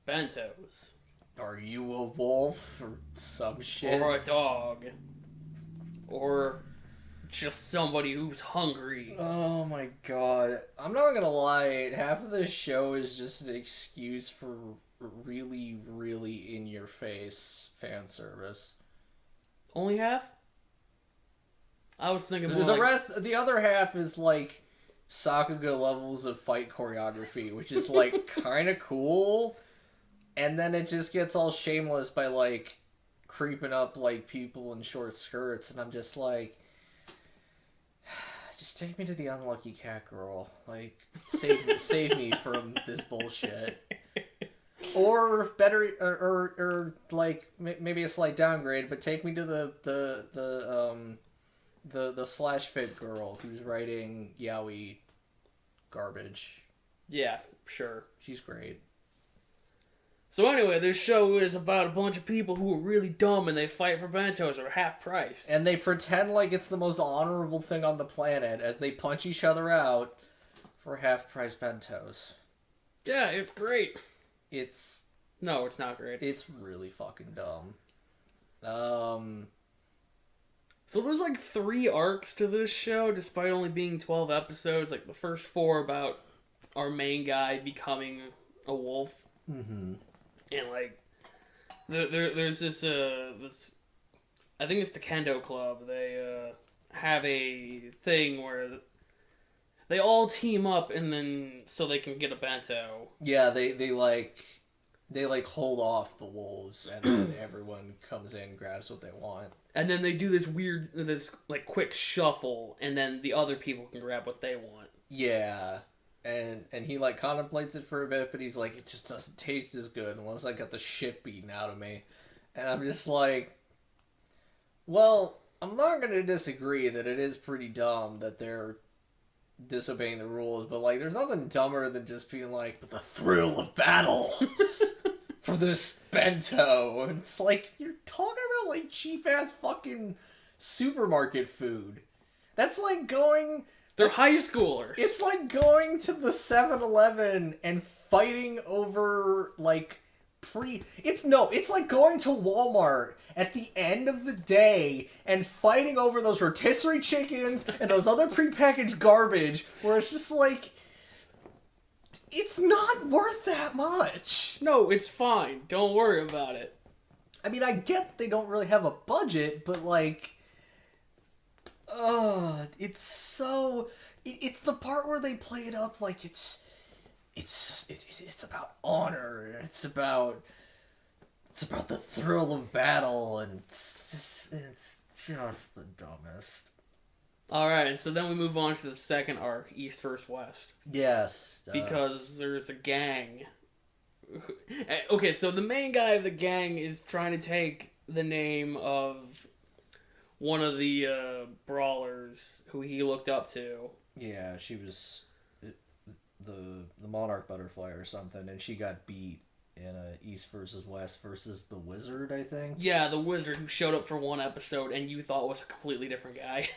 bentos. Are you a wolf or some shit? Or a dog. Or just somebody who's hungry. Oh my god. I'm not gonna lie, half of this show is just an excuse for really, really in-your-face fan service. Only half? I was thinking more The other half is like Sakuga levels of fight choreography, which is like kind of cool, and then it just gets all shameless by like creeping up like people in short skirts, and I'm just like, just take me to the unlucky cat girl, like save me from this bullshit. Or better, or like maybe a slight downgrade, but take me to the slash fit girl who's writing yaoi garbage. Yeah, sure. She's great. So anyway, this show is about a bunch of people who are really dumb and they fight for bentos or half price. And they pretend like it's the most honorable thing on the planet as they punch each other out for half price bentos. Yeah, it's great. No, it's not great. It's really fucking dumb. So there's like 3 arcs to this show, despite only being 12 episodes. Like the first 4 about our main guy becoming a wolf. Mm-hmm. And like, there's this I think it's the Kendo Club. They have a thing where they all team up and then so they can get a bento. Yeah, they hold off the wolves and then everyone comes in and grabs what they want. And then they do this like quick shuffle and then the other people can grab what they want. Yeah. And he like contemplates it for a bit, but he's like, it just doesn't taste as good unless I got the shit beaten out of me. And I'm just like, well, I'm not going to disagree that it is pretty dumb that they're disobeying the rules, but like, there's nothing dumber than just being like, but the thrill of battle for this bento. And it's like, you're talking about like cheap ass fucking supermarket food. That's like going... They're high schoolers. It's like going to the 7-Eleven and fighting over, like, It's like going to Walmart at the end of the day and fighting over those rotisserie chickens and those other prepackaged garbage where it's just like... It's not worth that much. No, it's fine. Don't worry about it. I mean, I get they don't really have a budget, but, like... it's so... It's the part where they play it up like it's about honor. It's about the thrill of battle, and it's just the dumbest. Alright, so then we move on to the second arc, East vs. West. Yes. Because there's a gang. Okay, so the main guy of the gang is trying to take the name of one of the brawlers who he looked up to. Yeah, she was the Monarch Butterfly or something, and she got beat in a East versus West versus the Wizard, I think. Yeah, the Wizard who showed up for one episode and you thought was a completely different guy.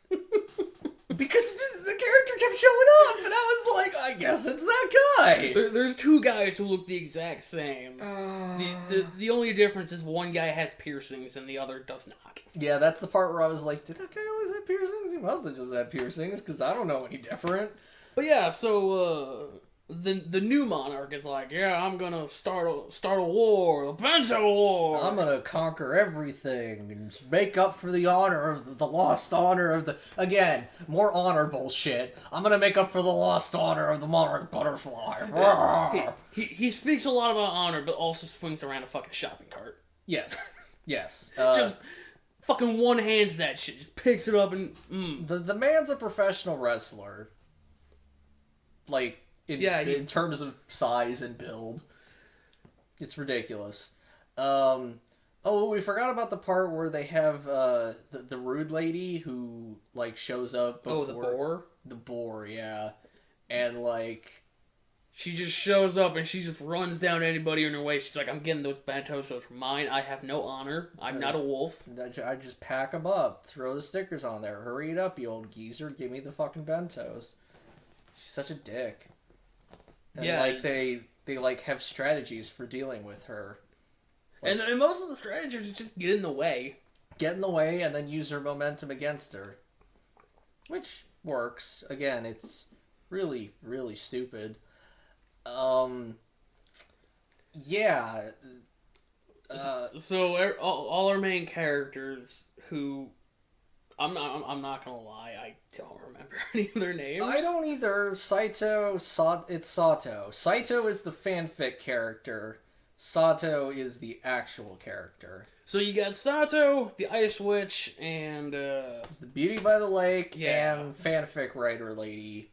Because the character kept showing up, and I was like, I guess it's that guy. There's 2 guys who look the exact same. The only difference is one guy has piercings and the other does not. Yeah, that's the part where I was like, did that guy always have piercings? He must have just had piercings, because I don't know any different. But yeah, so the new Monarch is like, yeah, I'm gonna start a war, a bento war. I'm gonna conquer everything and make up for the honor of the lost honor of the... Again, more honor bullshit. I'm gonna make up for the lost honor of the Monarch Butterfly. he speaks a lot about honor, but also swings around a fucking shopping cart. Yes. Just fucking one-hands that shit. Just picks it up and... The man's a professional wrestler. Like... In terms of size and build. It's ridiculous. We forgot about the part where they have the rude lady who like shows up before... Oh, the boar? The boar, yeah. And like... She just shows up and she just runs down anybody in her way. She's like, I'm getting those bentos, those are mine. I have no honor. I'm not a wolf. I just pack them up. Throw the stickers on there. Hurry it up, you old geezer. Give me the fucking bentos. She's such a dick. And like like have strategies for dealing with her. Like, and most of the strategies just get in the way. Get in the way and then use her momentum against her. Which works. Again, it's really, really stupid. Yeah. So all our main characters who... I'm not gonna lie, I don't remember any of their names. I don't either. It's Sato. Saito is the fanfic character. Sato is the actual character. So you got Sato, the Ice Witch, and it's the Beauty by the Lake and fanfic writer lady.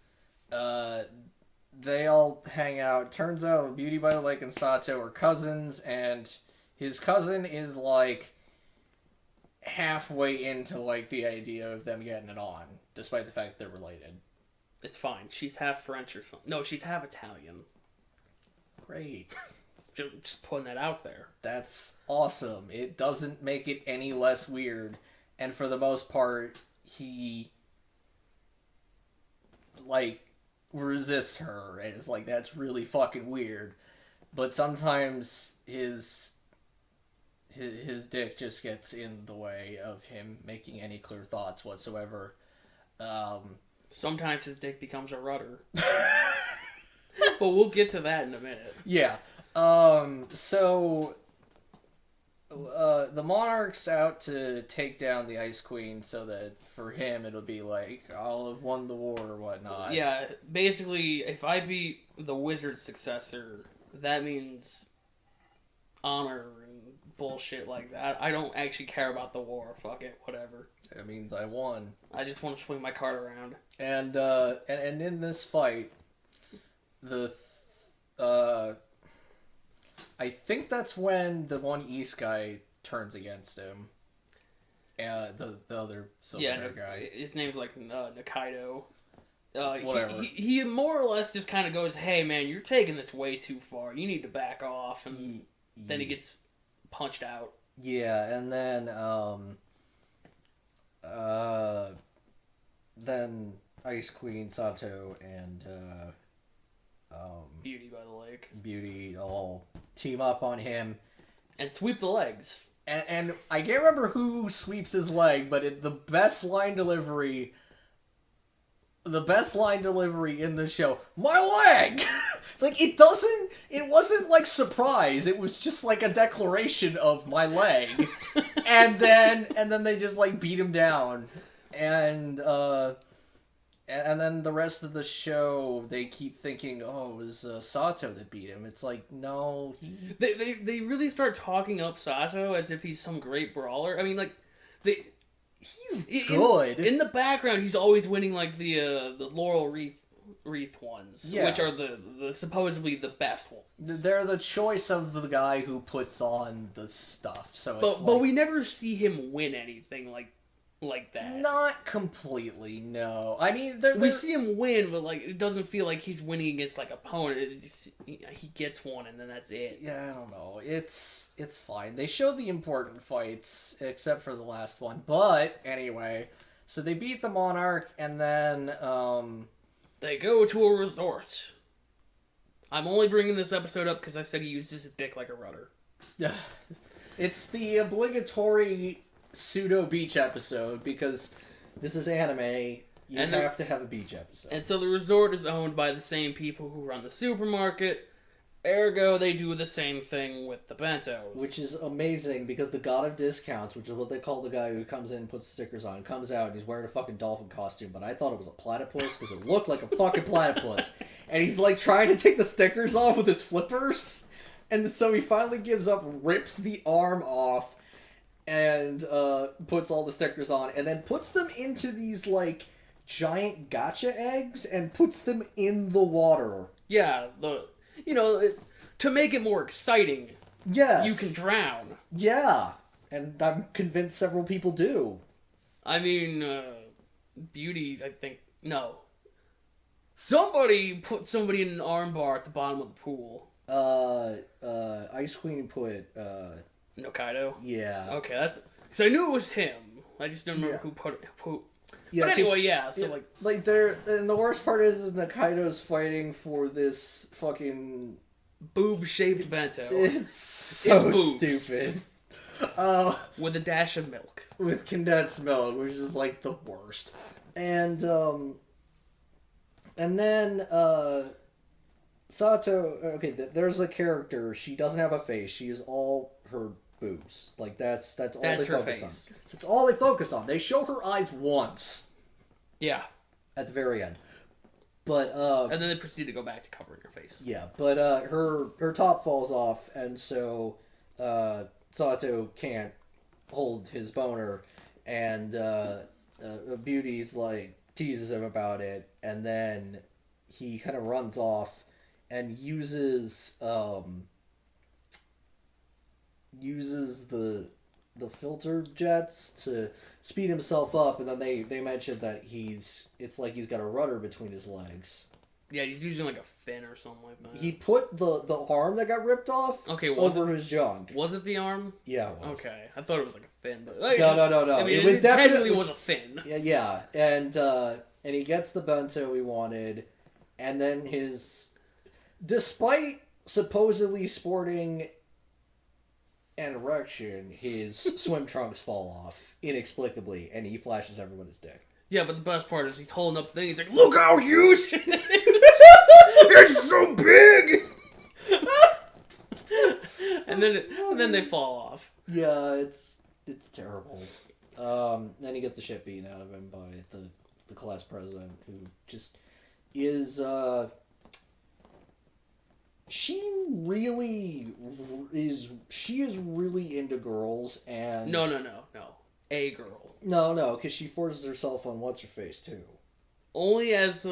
They all hang out. Turns out Beauty by the Lake and Sato are cousins, and his cousin is like halfway into like the idea of them getting it on, despite the fact they're related. It's fine. She's half French or something. No, she's half Italian. Great. Just putting that out there. That's awesome. It doesn't make it any less weird. And for the most part, he like resists her and is like, that's really fucking weird. But sometimes his dick just gets in the way of him making any clear thoughts whatsoever. Sometimes his dick becomes a rudder. But we'll get to that in a minute. Yeah. So the Monarch's out to take down the Ice Queen so that for him it'll be like, I'll have won the war or whatnot. Yeah, basically, if I beat the Wizard's successor, that means honor and bullshit like that. I don't actually care about the war. Fuck it, whatever. It means I won. I just want to swing my card around. And in this fight, I think that's when the one East guy turns against him. The other silver guy. His name's like Nikaido. Whatever. He more or less just kind of goes, "Hey man, you're taking this way too far. You need to back off." And then he gets punched out. Yeah, and then Ice Queen, Sato, and Beauty by the Lake. Beauty all team up on him and sweep the legs. And I can't remember who sweeps his leg, but the best line delivery in the show, my leg. Like it wasn't like surprise. It was just like a declaration of my leg. and then they just like beat him down. And then the rest of the show, they keep thinking, oh, it was Sato that beat him. It's like, no. They really start talking up Sato as if he's some great brawler. I mean, like, he's good. In the background, he's always winning, like, the Laurel Wreath ones, which are the supposedly the best ones. They're the choice of the guy who puts on the stuff. But we never see him win anything like that. Not completely, no. I mean, we see him win, but like it doesn't feel like he's winning against like opponent. It's just, he gets one, and then that's it. Yeah, I don't know. It's fine. They show the important fights, except for the last one. But anyway, so they beat the Monarch, and then they go to a resort. I'm only bringing this episode up because I said he uses his dick like a rudder. It's the obligatory pseudo beach episode because this is anime. You have to have a beach episode. And so the resort is owned by the same people who run the supermarket. Ergo, they do the same thing with the bentos. Which is amazing because the god of discounts, which is what they call the guy who comes in and puts stickers on, comes out and he's wearing a fucking dolphin costume, but I thought it was a platypus because it looked like a fucking platypus. And he's like trying to take the stickers off with his flippers. And so he finally gives up, rips the arm off, and puts all the stickers on, and then puts them into these, like, giant gacha eggs, and puts them in the water. Yeah, to make it more exciting, yes, you can drown. Yeah, and I'm convinced several people do. I mean, Beauty, I think, no. Somebody put somebody in an armbar at the bottom of the pool. Ice Queen put, Nikaido? Yeah. Okay, that's... Because I knew it was him. I just don't remember who put it. Yeah, but anyway, yeah, so like they're... And the worst part is Nikaido's fighting for this fucking boob-shaped bento. It's so stupid. With a dash of milk. With condensed milk, which is like the worst. And then Sato. Okay, there's a character. She doesn't have a face. She is all her boobs. Like that's all they focus on. That's all they focus on. They show her eyes once. Yeah. At the very end. But and then they proceed to go back to covering her face. Yeah, but her top falls off, and so Sato can't hold his boner, and Beauty's like teases him about it, and then he kind of runs off and uses the filter jets to speed himself up, and then they mentioned that it's like he's got a rudder between his legs. Yeah, he's using like a fin or something like that. He put the arm that got ripped off over his junk. Was it the arm? Yeah, it was. Okay. I thought it was like a fin, but no. I mean, it was definitely was a fin. Yeah. And he gets the bento he wanted, and then despite supposedly sporting an erection, his swim trunks fall off inexplicably, and he flashes everyone his dick. Yeah, but the best part is he's holding up the thing. He's like, "Look how huge it is! It's so big!" and then they fall off. Yeah, it's terrible. Then he gets the shit beaten out of him by the class president, who just is. She is really into girls, and no. A girl. No, because she forces herself on what's-her-face, too. Only as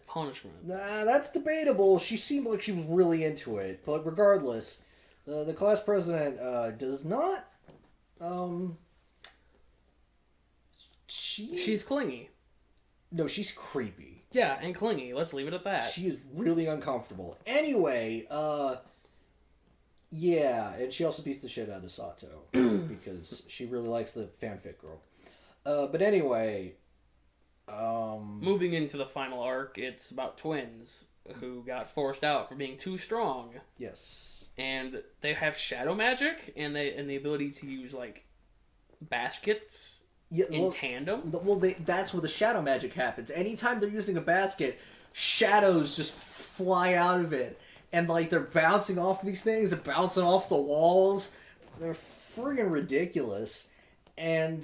punishment. Nah, that's debatable. She seemed like she was really into it. But regardless, the class president does not... She's clingy. No, she's creepy. Yeah, and clingy. Let's leave it at that. She is really uncomfortable. Anyway, yeah, and she also beats the shit out of Sato because she really likes the fanfic girl. But anyway, moving into the final arc, it's about twins who got forced out for being too strong. Yes. And they have shadow magic and the ability to use like baskets in tandem. Well, that's where the shadow magic happens. Anytime they're using a basket, shadows just fly out of it. And, like, they're bouncing off these things, they're bouncing off the walls. They're friggin' ridiculous. And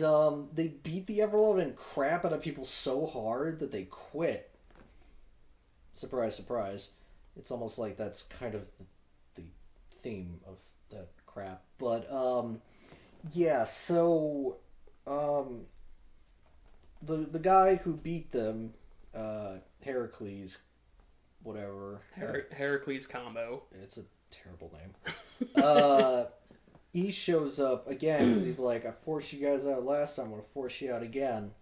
they beat the ever-loving crap out of people so hard that they quit. Surprise, surprise. It's almost like that's kind of the theme of that crap. But, yeah, so... the guy who beat them, Heracles... whatever. Heracles combo. It's a terrible name. He shows up again because he's like, I forced you guys out last time, I'm going to force you out again.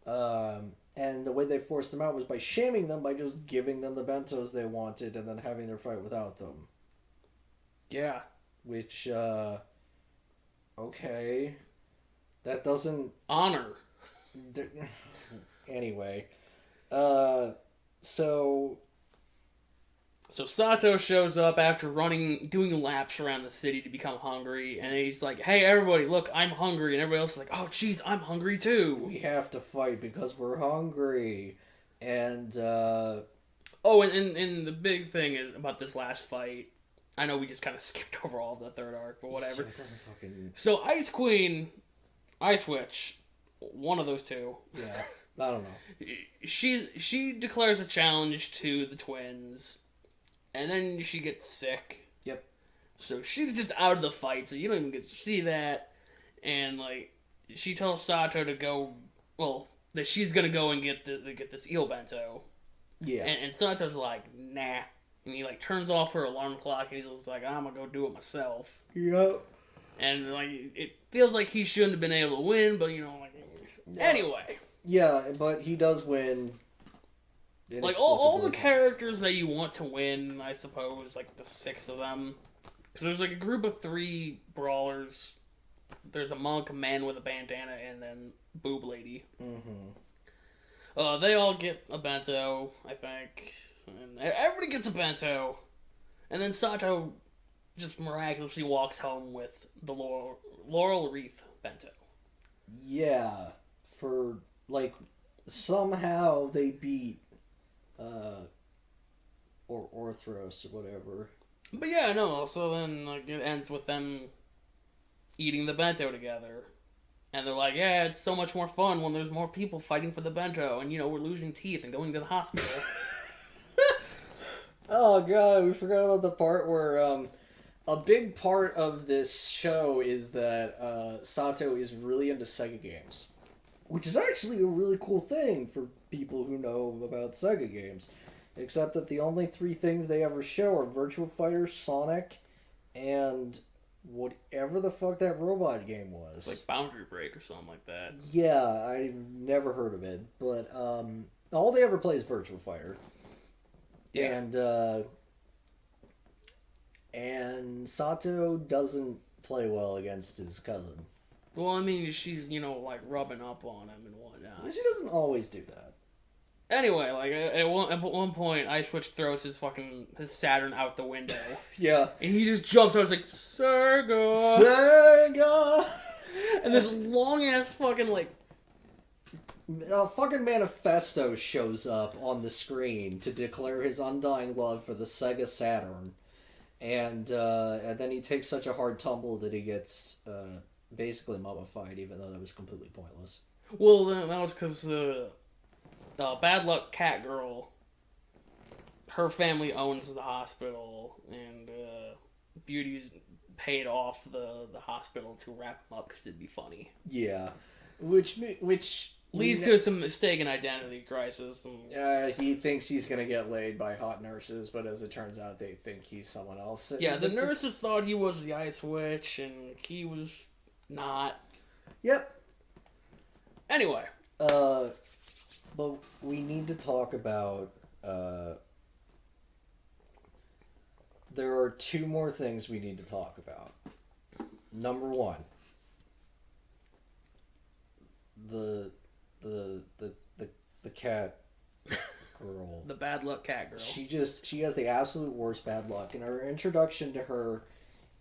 And the way they forced them out was by shaming them by just giving them the bentos they wanted and then having their fight without them. Yeah. Which, okay. That doesn't... Honor. Anyway. So Sato shows up after doing laps around the city to become hungry, and he's like, "Hey, everybody, look, I'm hungry," and everybody else is like, "Oh, jeez, I'm hungry too." We have to fight because we're hungry, and and the big thing is about this last fight. I know we just kind of skipped over all of the third arc, but whatever. It doesn't fucking. So Ice Queen, Ice Witch, one of those two. Yeah, I don't know. She declares a challenge to the twins. And then she gets sick. Yep. So she's just out of the fight, so you don't even get to see that. And, like, she tells Sato to go... Well, that she's gonna go and get this eel bento. Yeah. And Sato's like, nah. And he, like, turns off her alarm clock, and he's just like, I'm gonna go do it myself. Yep. And, like, it feels like he shouldn't have been able to win, but, you know, like... Anyway. Yeah, but he does win... Like, all the characters that you want to win, I suppose, like, the 6 of them. Because there's, like, a group of 3 brawlers. There's a monk, a man with a bandana, and then Boob Lady. Mm-hmm. They all get a bento, I think. And everybody gets a bento. And then Sato just miraculously walks home with the laurel wreath bento. Yeah, for like somehow they beat or Orthros or whatever. But yeah, no. So then like it ends with them eating the bento together, and they're like, "Yeah, it's so much more fun when there's more people fighting for the bento, and we're losing teeth and going to the hospital." Oh god, we forgot about the part where a big part of this show is that Sato is really into Sega games, which is actually a really cool thing for people who know about Sega games. Except that the only three things they ever show are Virtua Fighter, Sonic, and whatever the fuck that robot game was. Like Boundary Break or something like that. Yeah, I've never heard of it, but all they ever play is Virtua Fighter. Yeah. And Sato doesn't play well against his cousin. Well, I mean, she's, like rubbing up on him and whatnot. She doesn't always do that. Anyway, like, at one point, Ice Witch throws his Saturn out the window. Yeah. And he just jumps out, it's like, Sega! Sega! And this long-ass fucking, like... A fucking manifesto shows up on the screen to declare his undying love for the Sega Saturn. And then he takes such a hard tumble that he gets basically mummified, even though that was completely pointless. Well, that was because... Bad Luck Cat Girl, her family owns the hospital, and Beauty's paid off the hospital to wrap him up because it'd be funny. Yeah, which leads to some mistaken identity crisis. And... he thinks he's gonna get laid by hot nurses, but as it turns out, they think he's someone else. Yeah, the nurses thought he was the Ice Witch, and he was not. Yep. Anyway. But we need to talk about, there are two more things we need to talk about. Number one, the cat girl. The Bad Luck Cat Girl. She has the absolute worst bad luck, and our introduction to her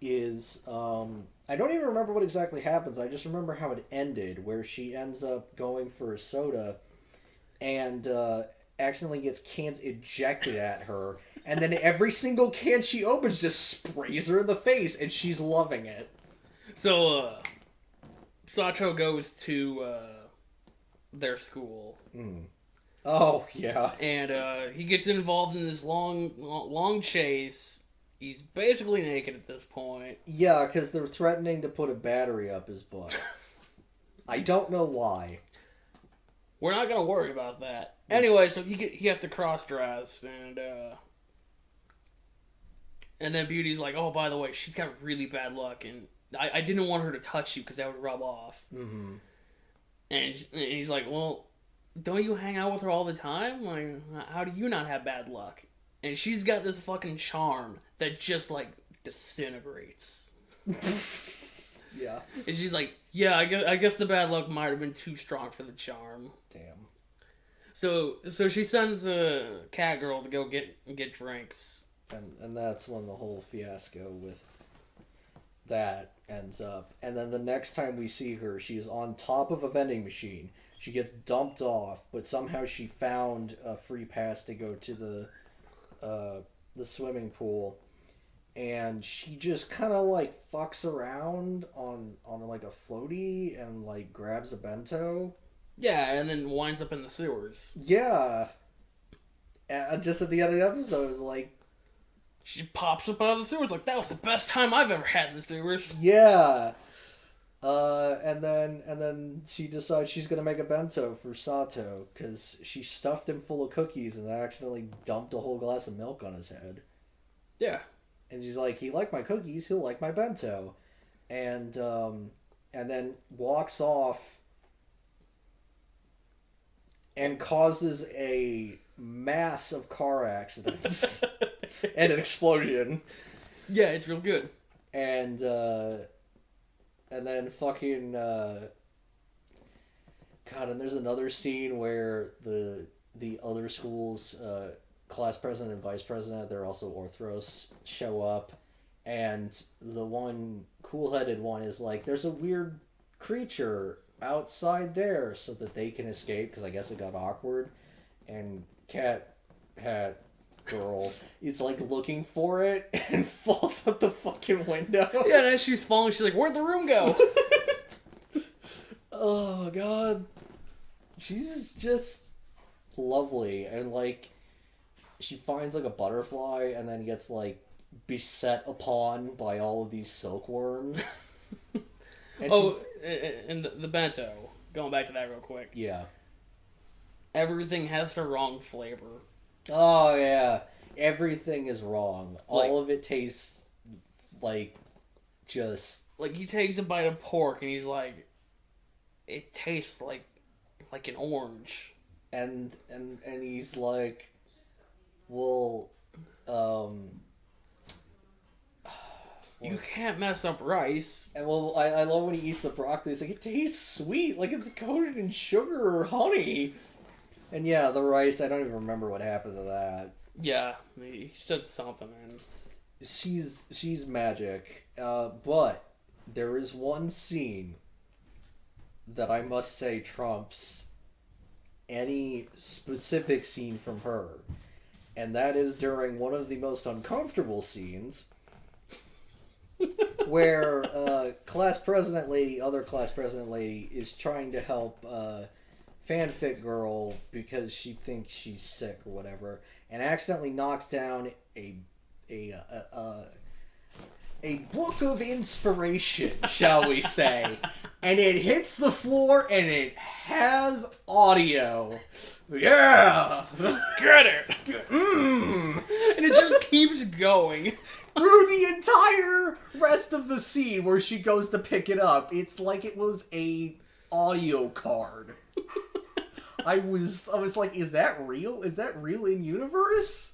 is, I don't even remember what exactly happens, I just remember how it ended, where she ends up going for a soda, and accidentally gets cans ejected at her, and then every single can she opens just sprays her in the face, and she's loving it. So, Sato goes to their school. Mm. Oh, yeah. And he gets involved in this long chase. He's basically naked at this point. Yeah, because they're threatening to put a battery up his butt. I don't know why. We're not gonna worry about that. Anyway, so he has to cross dress, and then Beauty's like, "Oh, by the way, she's got really bad luck, and I didn't want her to touch you because that would rub off." Mm-hmm. And he's like, "Well, don't you hang out with her all the time? Like, how do you not have bad luck?" And she's got this fucking charm that just like disintegrates. Yeah. And she's like, "Yeah, I guess the bad luck might have been too strong for the charm." Damn. So she sends a cat girl to go get drinks. And that's when the whole fiasco with that ends up. And then the next time we see her, she is on top of a vending machine. She gets dumped off, but somehow she found a free pass to go to the swimming pool. And she just kind of like fucks around on like a floaty and like grabs a bento. Yeah, and then winds up in the sewers. Yeah. And just at the end of the episode, it's like... She pops up out of the sewers like, that was the best time I've ever had in the sewers. Yeah. And then she decides she's going to make a bento for Sato, because she stuffed him full of cookies and accidentally dumped a whole glass of milk on his head. Yeah. And she's like, he liked my cookies, he'll like my bento. And then walks off and causes a mass of car accidents and an explosion. Yeah, it's real good. And then fucking God, and there's another scene where the other school's class president and vice president, they're also Orthros, show up, and the one cool-headed one is like, there's a weird creature outside there, so that they can escape, because I guess it got awkward, and Hat Girl is like looking for it and falls out the fucking window. Yeah, and as she's falling, she's like, "Where'd the room go?" Oh god, she's just lovely, and like she finds like a butterfly and then gets like beset upon by all of these silkworms. And and the bento. Going back to that real quick. Yeah. Everything has the wrong flavor. Oh yeah, everything is wrong. All of it tastes like just like he takes a bite of pork and he's like, it tastes like an orange. And he's like, well, you can't mess up rice. And well, I love when he eats the broccoli. It's like, it tastes sweet, like it's coated in sugar or honey. And yeah, the rice, I don't even remember what happened to that. Yeah, he said something, man. She's magic. But there is one scene that I must say trumps any specific scene from her. And that is during one of the most uncomfortable scenes where other class president lady is trying to help fanfic girl because she thinks she's sick or whatever, and accidentally knocks down a book of inspiration, shall we say, and it hits the floor and it has audio. Yeah, get it. And it just keeps going through the entire rest of the scene where she goes to pick it up. It's like it was a audio card. I was like, is that real? Is that real in universe?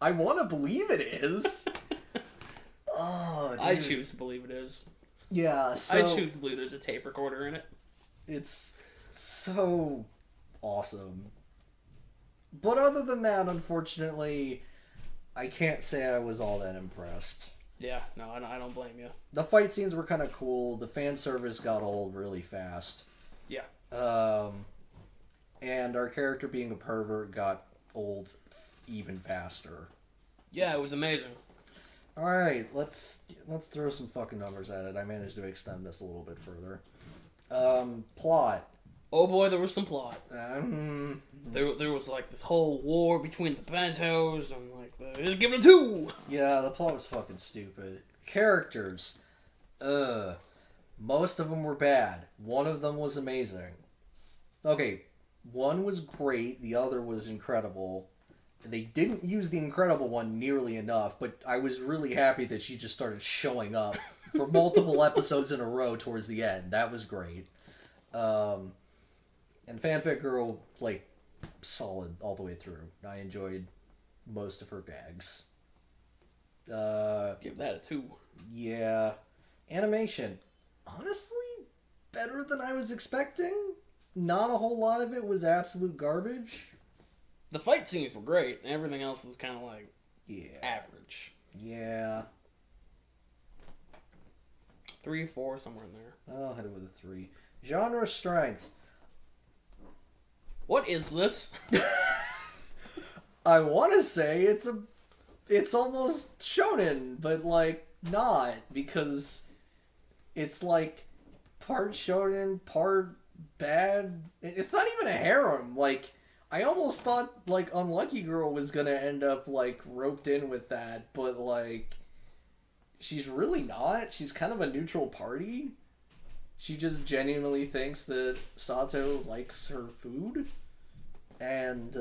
I want to believe it is. Oh, dude. I choose to believe it is. Yeah, so I choose to believe there's a tape recorder in it. It's so awesome. But other than that, unfortunately, I can't say I was all that impressed. Yeah, no, I don't blame you. The fight scenes were kind of cool. The fan service got old really fast. Yeah. And our character being a pervert got old even faster. Yeah, it was amazing. Alright, let's throw some fucking numbers at it. I managed to extend this a little bit further. Plot. Oh boy, there was some plot. There was like this whole war between the bentos and like give it a 2. Yeah, the plot was fucking stupid. Characters. Most of them were bad. One of them was amazing. Okay, one was great, the other was incredible. They didn't use the incredible one nearly enough, but I was really happy that she just started showing up for multiple episodes in a row towards the end. That was great. And Fanfic Girl, like, solid all the way through. I enjoyed most of her gags. Give that a 2. Yeah. Animation. Honestly, better than I was expecting. Not a whole lot of it was absolute garbage. The fight scenes were great, and everything else was kind of like average. Yeah. 3, 4, somewhere in there. I'll hit it with a 3. Genre strength. What is this? I want to say it's almost shonen, but like not, because it's like part shonen, part bad. It's not even a harem. Like, I almost thought like Unlucky Girl was gonna end up like roped in with that, but like she's really not. She's kind of a neutral party. She just genuinely thinks that Sato likes her food. And,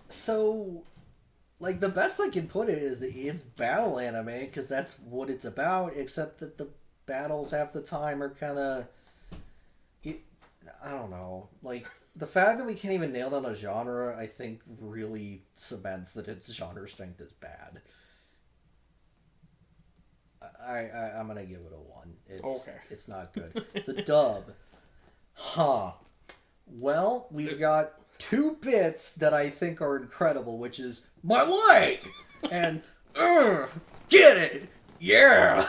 so, like, the best I can put it is it's battle anime, because that's what it's about, except that the battles half the time are kind of, I don't know, like, the fact that we can't even nail down a genre, I think, really cements that its genre strength is bad. I'm gonna give it a 1. It's not good. The dub. Huh. Well, we've got two bits that I think are incredible, which is my leg and get it, yeah.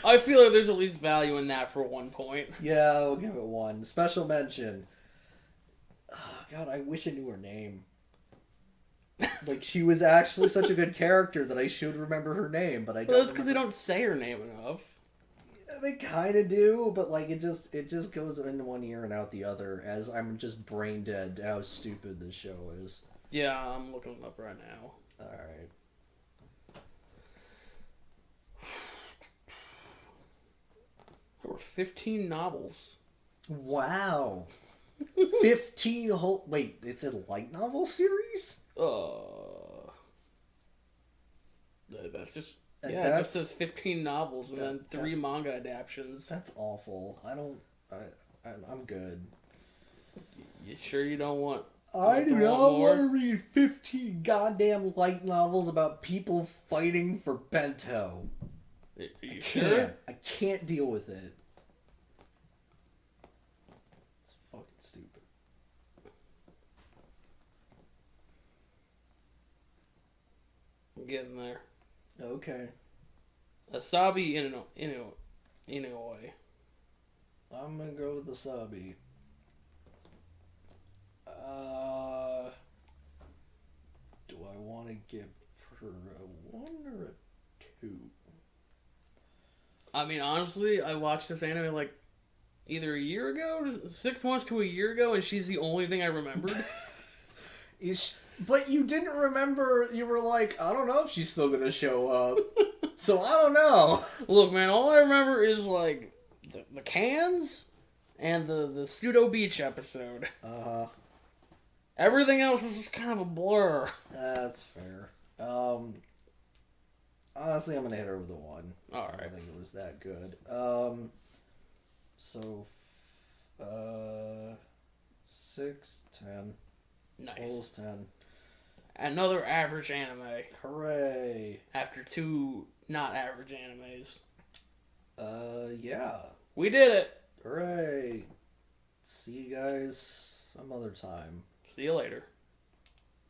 I feel like there's at least value in that for 1 point. Yeah, I'll give it one. Special mention. Oh, God, I wish I knew her name. Like, she was actually such a good character that I should remember her name, but I don't. Well, that's because they don't say her name enough. Yeah, they kind of do, but like it just goes into one ear and out the other. As I'm just brain dead to how stupid this show is. Yeah, I'm looking them up right now. All right. There were 15 novels. Wow. 15 whole... Wait, it's a light novel series? That's just... And Yeah, it just says 15 novels and then 3 manga adaptions. That's awful. I'm good. You sure you don't want... I do not want to read 15 goddamn light novels about people fighting for bento. Are you sure? I can't deal with it. It's fucking stupid. I'm getting there. Okay. Asabi Inoue. I'm gonna go with Asabi. Do I want to give her a 1 or a 2? I mean, honestly, I watched this anime like either a year ago, 6 months to a year ago, and she's the only thing I remembered. But you didn't remember, you were like, I don't know if she's still gonna show up. So I don't know. Look, man, all I remember is like the cans and the pseudo beach episode. Everything else was just kind of a blur. That's fair. Honestly, I'm gonna hit her with a 1. All right. I don't think it was that good. So 6, 10. Nice. Almost 10. Another average anime. Hooray. After 2 not average animes. Yeah. We did it. Hooray. See you guys some other time. See you later.